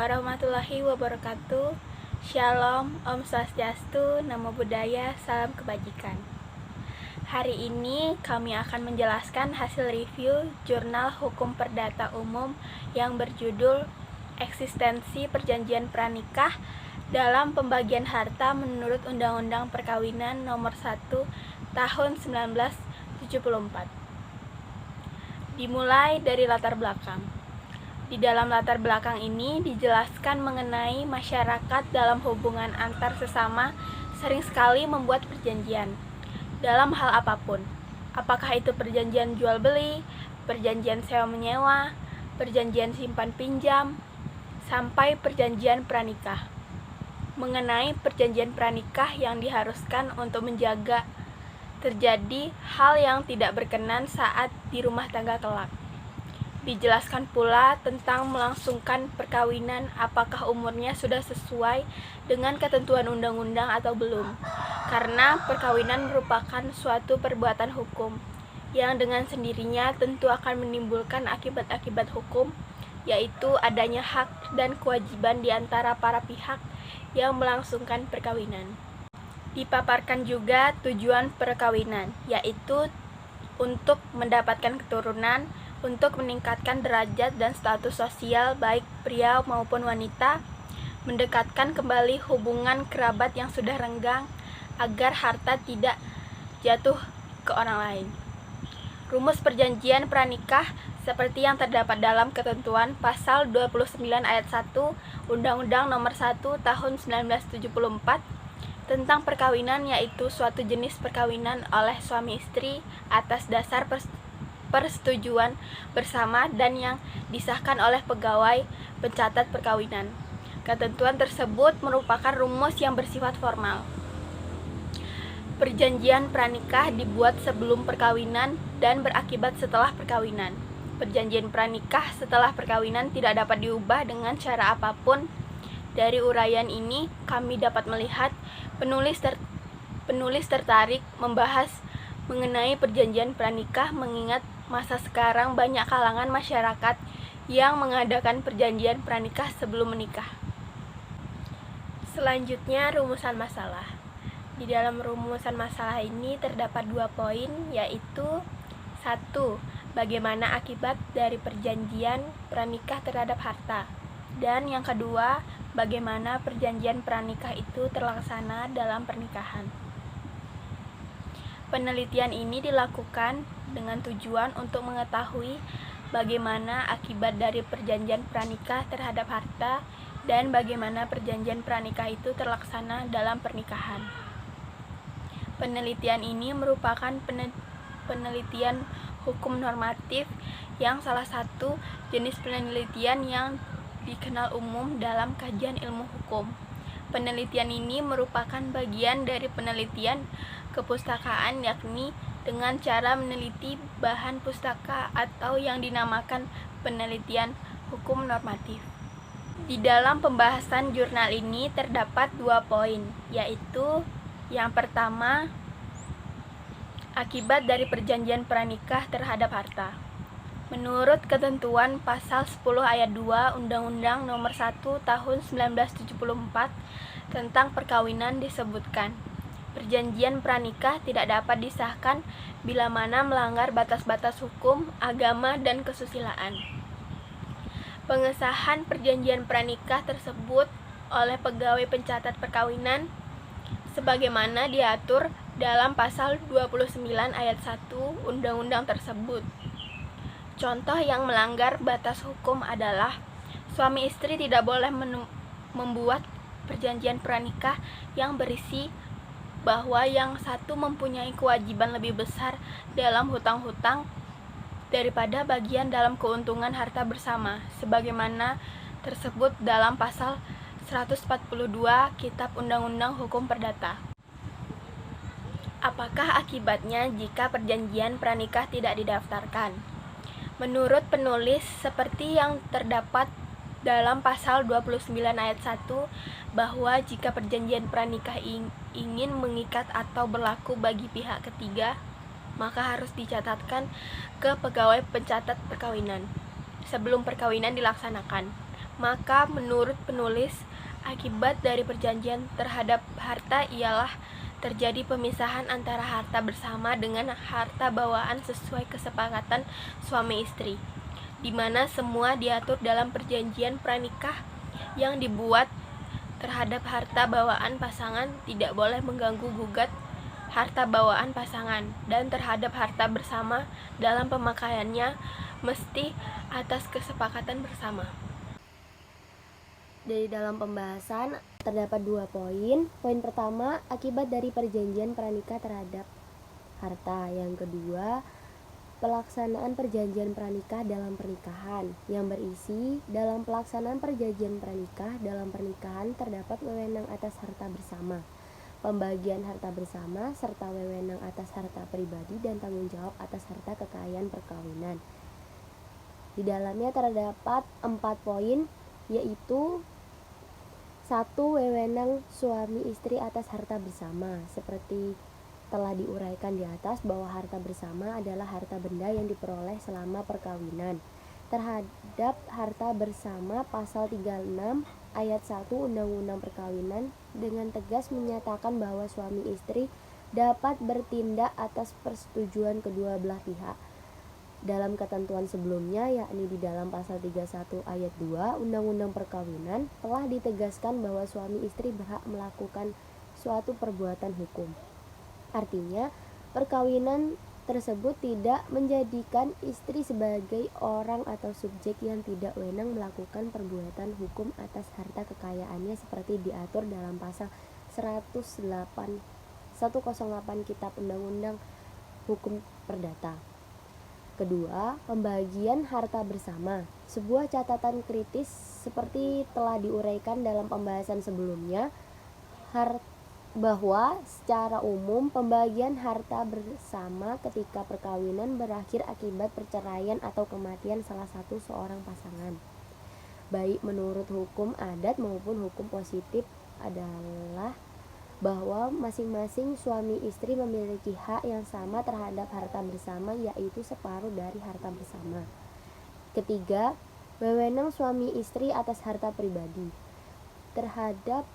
warahmatullahi wabarakatuh. Shalom, Om Swastiastu, Namo Buddhaya, salam kebajikan. Hari ini kami akan menjelaskan hasil review Jurnal Hukum Perdata Umum yang berjudul Eksistensi Perjanjian Pranikah dalam Pembagian Harta menurut Undang-Undang Perkawinan Nomor 1 Tahun 1974. Dimulai dari latar belakang. Di dalam latar belakang ini dijelaskan mengenai masyarakat dalam hubungan antar sesama sering sekali membuat perjanjian dalam hal apapun. Apakah itu perjanjian jual beli, perjanjian sewa menyewa, perjanjian simpan pinjam, sampai perjanjian pranikah. Mengenai perjanjian pranikah yang diharuskan untuk menjaga terjadi hal yang tidak berkenan saat di rumah tangga kelak. Dijelaskan pula tentang melangsungkan perkawinan, apakah umurnya sudah sesuai dengan ketentuan undang-undang atau belum. Karena perkawinan merupakan suatu perbuatan hukum yang dengan sendirinya tentu akan menimbulkan akibat-akibat hukum, yaitu adanya hak dan kewajiban di antara para pihak yang melangsungkan perkawinan. Dipaparkan juga tujuan perkawinan, yaitu untuk mendapatkan keturunan, untuk meningkatkan derajat dan status sosial baik pria maupun wanita, mendekatkan kembali hubungan kerabat yang sudah renggang agar harta tidak jatuh ke orang lain. Rumus perjanjian pranikah seperti yang terdapat dalam ketentuan pasal 29 ayat 1 Undang-Undang Nomor 1 Tahun 1974 tentang perkawinan, yaitu suatu jenis perkawinan oleh suami istri atas dasar persetujuan bersama dan yang disahkan oleh pegawai pencatat perkawinan. Ketentuan tersebut merupakan rumus yang bersifat formal. Perjanjian pranikah dibuat sebelum perkawinan dan berakibat setelah perkawinan. Perjanjian pranikah setelah perkawinan tidak dapat diubah dengan cara apapun. Dari uraian ini kami dapat melihat penulis tertarik membahas mengenai perjanjian pranikah mengingat masa sekarang banyak kalangan masyarakat yang mengadakan perjanjian pranikah sebelum menikah. Selanjutnya, rumusan masalah. Di dalam rumusan masalah ini terdapat 2 poin, yaitu 1. Bagaimana akibat dari perjanjian pranikah terhadap harta, dan yang kedua, bagaimana perjanjian pranikah itu terlaksana dalam pernikahan. Penelitian ini dilakukan dengan tujuan untuk mengetahui bagaimana akibat dari perjanjian pranikah terhadap harta dan bagaimana perjanjian pranikah itu terlaksana dalam pernikahan. Penelitian ini merupakan penelitian hukum normatif yang salah satu jenis penelitian yang dikenal umum dalam kajian ilmu hukum. Penelitian ini merupakan bagian dari penelitian kepustakaan, yakni dengan cara meneliti bahan pustaka atau yang dinamakan penelitian hukum normatif. Di dalam pembahasan jurnal ini terdapat 2 poin, yaitu yang pertama, akibat dari perjanjian pranikah terhadap harta. Menurut ketentuan pasal 10 ayat 2 Undang-Undang Nomor 1 Tahun 1974 tentang perkawinan disebutkan, perjanjian pranikah tidak dapat disahkan bila mana melanggar batas-batas hukum, agama, dan kesusilaan. Pengesahan perjanjian pranikah tersebut oleh pegawai pencatat perkawinan sebagaimana diatur dalam pasal 29 ayat 1 undang-undang tersebut. Contoh yang melanggar batas hukum adalah suami istri tidak boleh membuat perjanjian pranikah yang berisi bahwa yang satu mempunyai kewajiban lebih besar dalam hutang-hutang daripada bagian dalam keuntungan harta bersama, sebagaimana tersebut dalam pasal 142 Kitab Undang-Undang Hukum Perdata. Apakah akibatnya jika perjanjian pranikah tidak didaftarkan? Menurut penulis, seperti yang terdapat dalam pasal 29 ayat 1, bahwa jika perjanjian pranikah ingin mengikat atau berlaku bagi pihak ketiga, maka harus dicatatkan ke pegawai pencatat perkawinan sebelum perkawinan dilaksanakan. Maka menurut penulis, akibat dari perjanjian terhadap harta ialah terjadi pemisahan antara harta bersama dengan harta bawaan sesuai kesepakatan suami istri, di mana semua diatur dalam perjanjian pranikah yang dibuat terhadap harta bawaan pasangan tidak boleh mengganggu gugat harta bawaan pasangan, dan terhadap harta bersama dalam pemakaiannya mesti atas kesepakatan bersama. Dari dalam pembahasan terdapat 2 poin. Poin pertama, akibat dari perjanjian pranikah terhadap harta. Yang kedua, pelaksanaan perjanjian pranikah dalam pernikahan, yang berisi dalam pelaksanaan perjanjian pranikah dalam pernikahan terdapat wewenang atas harta bersama, pembagian harta bersama, serta wewenang atas harta pribadi dan tanggung jawab atas harta kekayaan perkawinan. Di dalamnya terdapat 4 poin, yaitu 1. Wewenang suami istri atas harta bersama. Seperti telah diuraikan di atas bahwa harta bersama adalah harta benda yang diperoleh selama perkawinan. Terhadap harta bersama, pasal 36 ayat 1 Undang-Undang Perkawinan dengan tegas menyatakan bahwa suami istri dapat bertindak atas persetujuan kedua belah pihak. Dalam ketentuan sebelumnya, yakni di dalam pasal 31 ayat 2 Undang-Undang Perkawinan, telah ditegaskan bahwa suami istri berhak melakukan suatu perbuatan hukum. Artinya, perkawinan tersebut tidak menjadikan istri sebagai orang atau subjek yang tidak wewenang melakukan perbuatan hukum atas harta kekayaannya seperti diatur dalam pasal 108 Kitab Undang-Undang Hukum Perdata. Kedua, pembagian harta bersama. Sebuah catatan kritis seperti telah diuraikan dalam pembahasan sebelumnya, bahwa secara umum pembagian harta bersama ketika perkawinan berakhir akibat perceraian atau kematian salah satu seorang pasangan, baik menurut hukum adat maupun hukum positif, adalah bahwa masing-masing suami istri memiliki hak yang sama terhadap harta bersama, yaitu separuh dari harta bersama. Ketiga, wewenang suami istri atas harta pribadi. Terhadap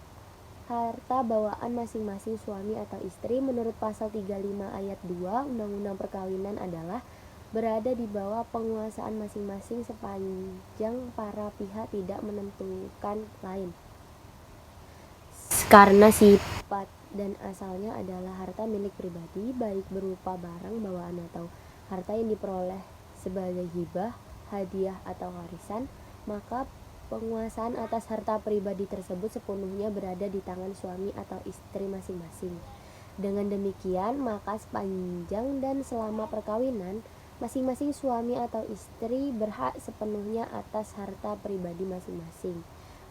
harta bawaan masing-masing suami atau istri menurut pasal 35 ayat 2 Undang-Undang Perkawinan adalah berada di bawah penguasaan masing-masing sepanjang para pihak tidak menentukan lain. Karena sifat dan asalnya adalah harta milik pribadi, baik berupa barang bawaan atau harta yang diperoleh sebagai hibah, hadiah atau warisan, maka penguasaan atas harta pribadi tersebut sepenuhnya berada di tangan suami atau istri masing-masing. Dengan demikian, maka sepanjang dan selama perkawinan, masing-masing suami atau istri berhak sepenuhnya atas harta pribadi masing-masing.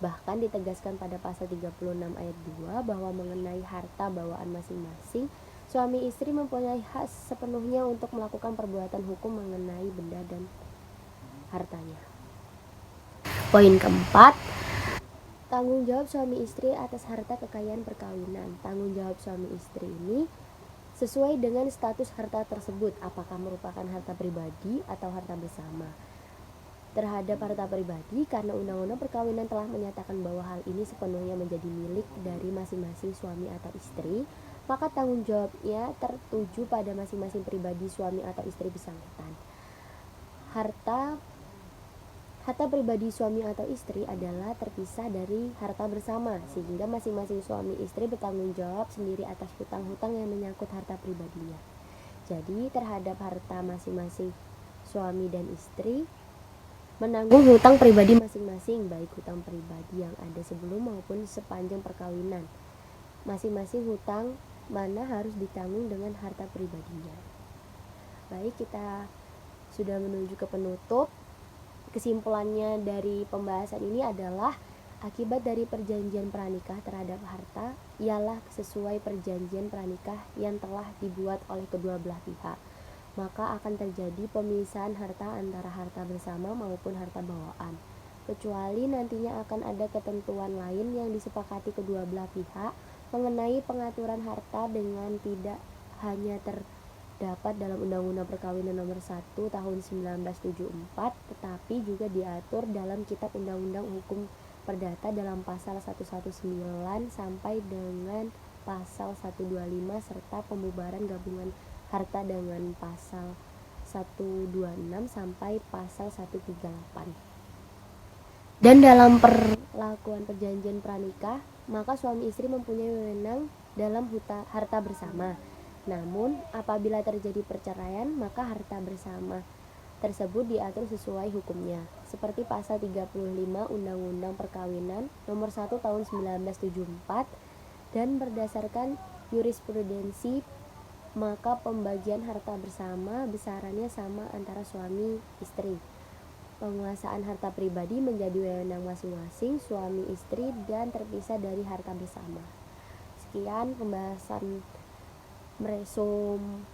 Bahkan ditegaskan pada pasal 36 ayat 2 bahwa mengenai harta bawaan masing-masing, suami istri mempunyai hak sepenuhnya untuk melakukan perbuatan hukum mengenai benda dan hartanya. Poin keempat, tanggung jawab suami istri atas harta kekayaan perkawinan. Tanggung jawab suami istri ini sesuai dengan status harta tersebut, apakah merupakan harta pribadi atau harta bersama. Terhadap harta pribadi, karena Undang-Undang Perkawinan telah menyatakan bahwa hal ini sepenuhnya menjadi milik dari masing-masing suami atau istri, maka tanggung jawabnya tertuju pada masing-masing pribadi suami atau istri bersangkutan. Harta pribadi suami atau istri adalah terpisah dari harta bersama, sehingga masing-masing suami istri bertanggung jawab sendiri atas hutang-hutang yang menyangkut harta pribadinya. Jadi terhadap harta masing-masing suami dan istri menanggung hutang pribadi masing-masing, baik hutang pribadi yang ada sebelum maupun sepanjang perkawinan. Masing-masing hutang mana harus ditanggung dengan harta pribadinya. Baik, kita sudah menuju ke penutup. Kesimpulannya dari pembahasan ini adalah akibat dari perjanjian pranikah terhadap harta ialah sesuai perjanjian pranikah yang telah dibuat oleh kedua belah pihak, maka akan terjadi pemisahan harta antara harta bersama maupun harta bawaan, kecuali nantinya akan ada ketentuan lain yang disepakati kedua belah pihak mengenai pengaturan harta dengan tidak hanya terdapat dalam Undang-Undang Perkawinan Nomor 1 Tahun 1974, tetapi juga diatur dalam Kitab Undang-Undang Hukum Perdata dalam pasal 119 sampai dengan pasal 125 serta pembubaran gabungan harta dengan pasal 126 sampai pasal 138. Dan dalam perlakuan perjanjian pranikah, maka suami istri mempunyai wewenang dalam harta bersama. Namun, apabila terjadi perceraian, maka harta bersama tersebut diatur sesuai hukumnya, seperti pasal 35 Undang-Undang Perkawinan Nomor 1 Tahun 1974, dan berdasarkan jurisprudensi, maka pembagian harta bersama besarannya sama antara suami istri. Penguasaan harta pribadi menjadi wewenang masing-masing suami istri dan terpisah dari harta bersama. Sekian pembahasan meresum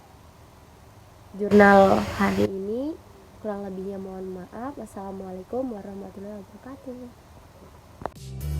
jurnal hari ini. Kurang lebihnya mohon maaf. Wassalamualaikum warahmatullahi wabarakatuh.